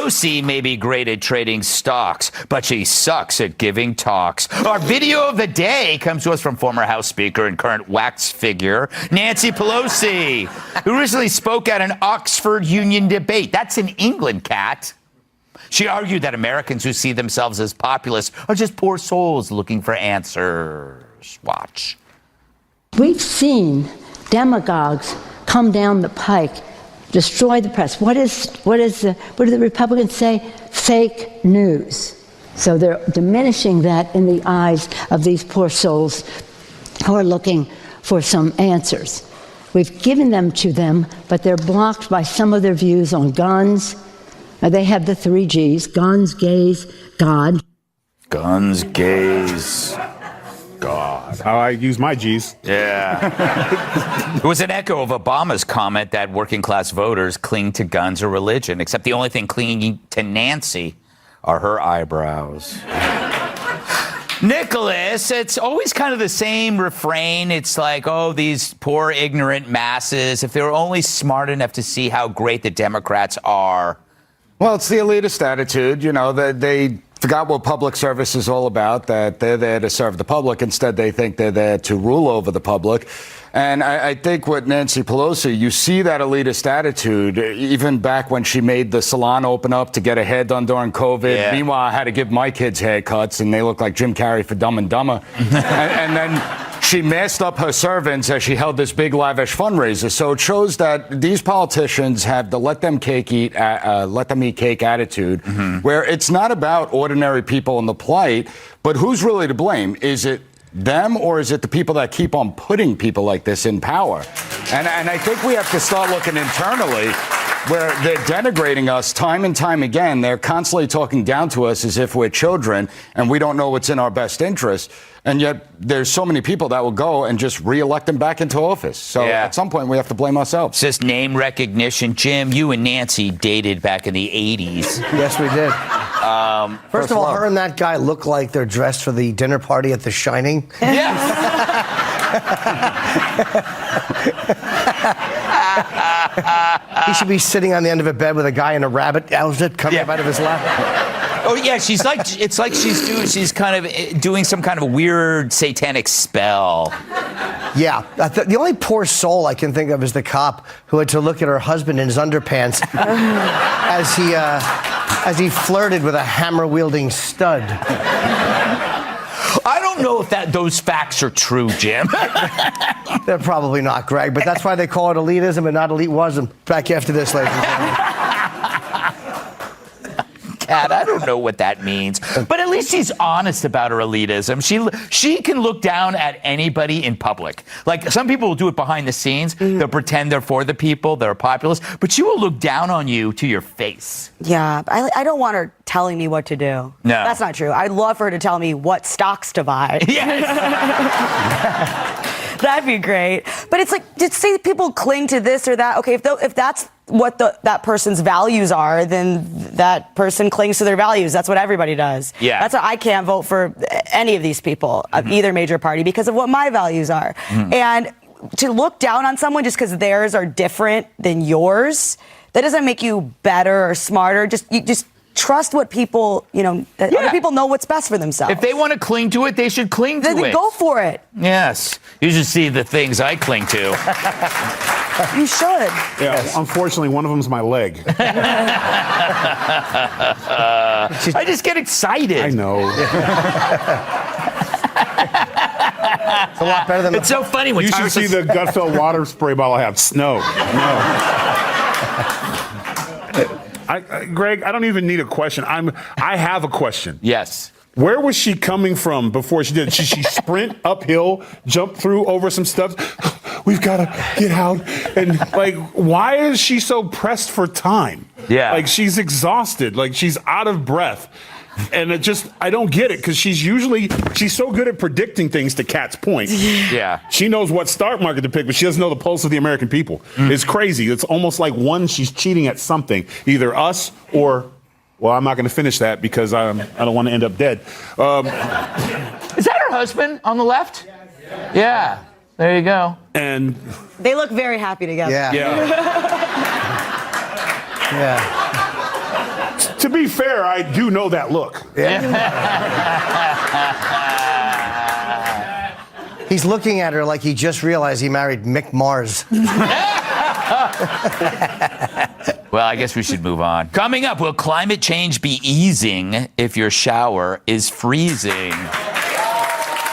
Pelosi may be great at trading stocks, but she sucks at giving talks. Our video of the day comes to us from former House Speaker and current wax figure, Nancy Pelosi, who recently spoke at an Oxford Union debate. That's in England, Kat. She argued that Americans who see themselves as populists are just poor souls looking for answers. Watch. We've seen demagogues come down the pike, destroy the press. What do the Republicans say? Fake news. So they're diminishing that in the eyes of these poor souls who are looking for some answers. We've given them to them, but they're blocked by some of their views on guns. They have the 3 Gs: guns, gays, God. Guns, gays, God. How I use my G's. Yeah. It was an echo of Obama's comment that working class voters cling to guns or religion, except the only thing clinging to Nancy are her eyebrows. Nicholas, it's always kind of the same refrain. It's like, oh, these poor, ignorant masses, if they were only smart enough to see how great the Democrats are. Well, it's the elitist attitude, that they forgot what public service is all about, that they're there to serve the public. Instead, they think they're there to rule over the public. And I think with Nancy Pelosi, you see that elitist attitude, even back when she made the salon open up to get her hair done during COVID. Yeah. Meanwhile, I had to give my kids haircuts, and they look like Jim Carrey for Dumb and Dumber. and then she masked up her servants as she held this big lavish fundraiser. So it shows that these politicians have the let them eat cake attitude, where it's not about ordinary people and the plight, but who's really to blame? Is it them, or is it the people that keep on putting people like this in power? And I think we have to start looking internally, where they're denigrating us time and time again. They're constantly talking down to us as if we're children and we don't know what's in our best interest. And yet there's so many people that will go and just reelect them back into office. So at some point we have to blame ourselves. It's just name recognition. Jim, you and Nancy dated back in the 80s. Yes, we did. First of all, her and that guy look like they're dressed for the dinner party at The Shining. Yeah. He should be sitting on the end of a bed with a guy in a rabbit outfit coming up out of his lap. Oh yeah, she's like she's kind of doing some kind of weird satanic spell. Yeah, the only poor soul I can think of is the cop who had to look at her husband in his underpants as he flirted with a hammer-wielding stud. I don't know if those facts are true, Jim. They're probably not, Greg, but that's why they call it elitism and not elite-wasm. Back after this, ladies and gentlemen. Kat, I don't know what that means, but at least she's honest about her elitism. She can look down at anybody in public. Like, some people will do it behind the scenes. They'll pretend they're for the people, they're populist, but she will look down on you to your face. Yeah, I don't want her telling me what to do. No. That's not true. I'd love for her to tell me what stocks to buy. Yes. That'd be great. But it's like, just say people cling to this or that. Okay, if that's what that person's values are, then that person clings to their values. That's what everybody does. Yeah. That's why I can't vote for any of these people of either major party because of what my values are. And to look down on someone just because theirs are different than yours, that doesn't make you better or smarter. You just trust what people, other people know what's best for themselves. If they want to cling to it, they should cling to it. Then go for it. Yes. You should see the things I cling to. You should. Yeah, unfortunately, one of them's my leg. I just get excited. I know. It's a lot better than It's so funny when You should see the gut-filled water spray bottle I have. Snow. Greg, I don't even need a question. I have a question. Yes. Where was she coming from before she did it? Should she sprint uphill, jump through over some stuff? We've got to get out. And, why is she so pressed for time? Yeah. She's exhausted. She's out of breath. And I don't get it, because she's so good at predicting things, to Kat's point. Yeah. She knows what stock market to pick, but she doesn't know the pulse of the American people. It's crazy. It's almost like she's cheating at something, either us or, well, I'm not going to finish that because I don't want to end up dead. Is that her husband on the left? Yeah. There you go. And They look very happy together. Yeah. yeah. Yeah. To be fair, I do know that look. He's looking at her like he just realized he married Mick Mars. Well, I guess we should move on. Coming up, will climate change be easing if your shower is freezing?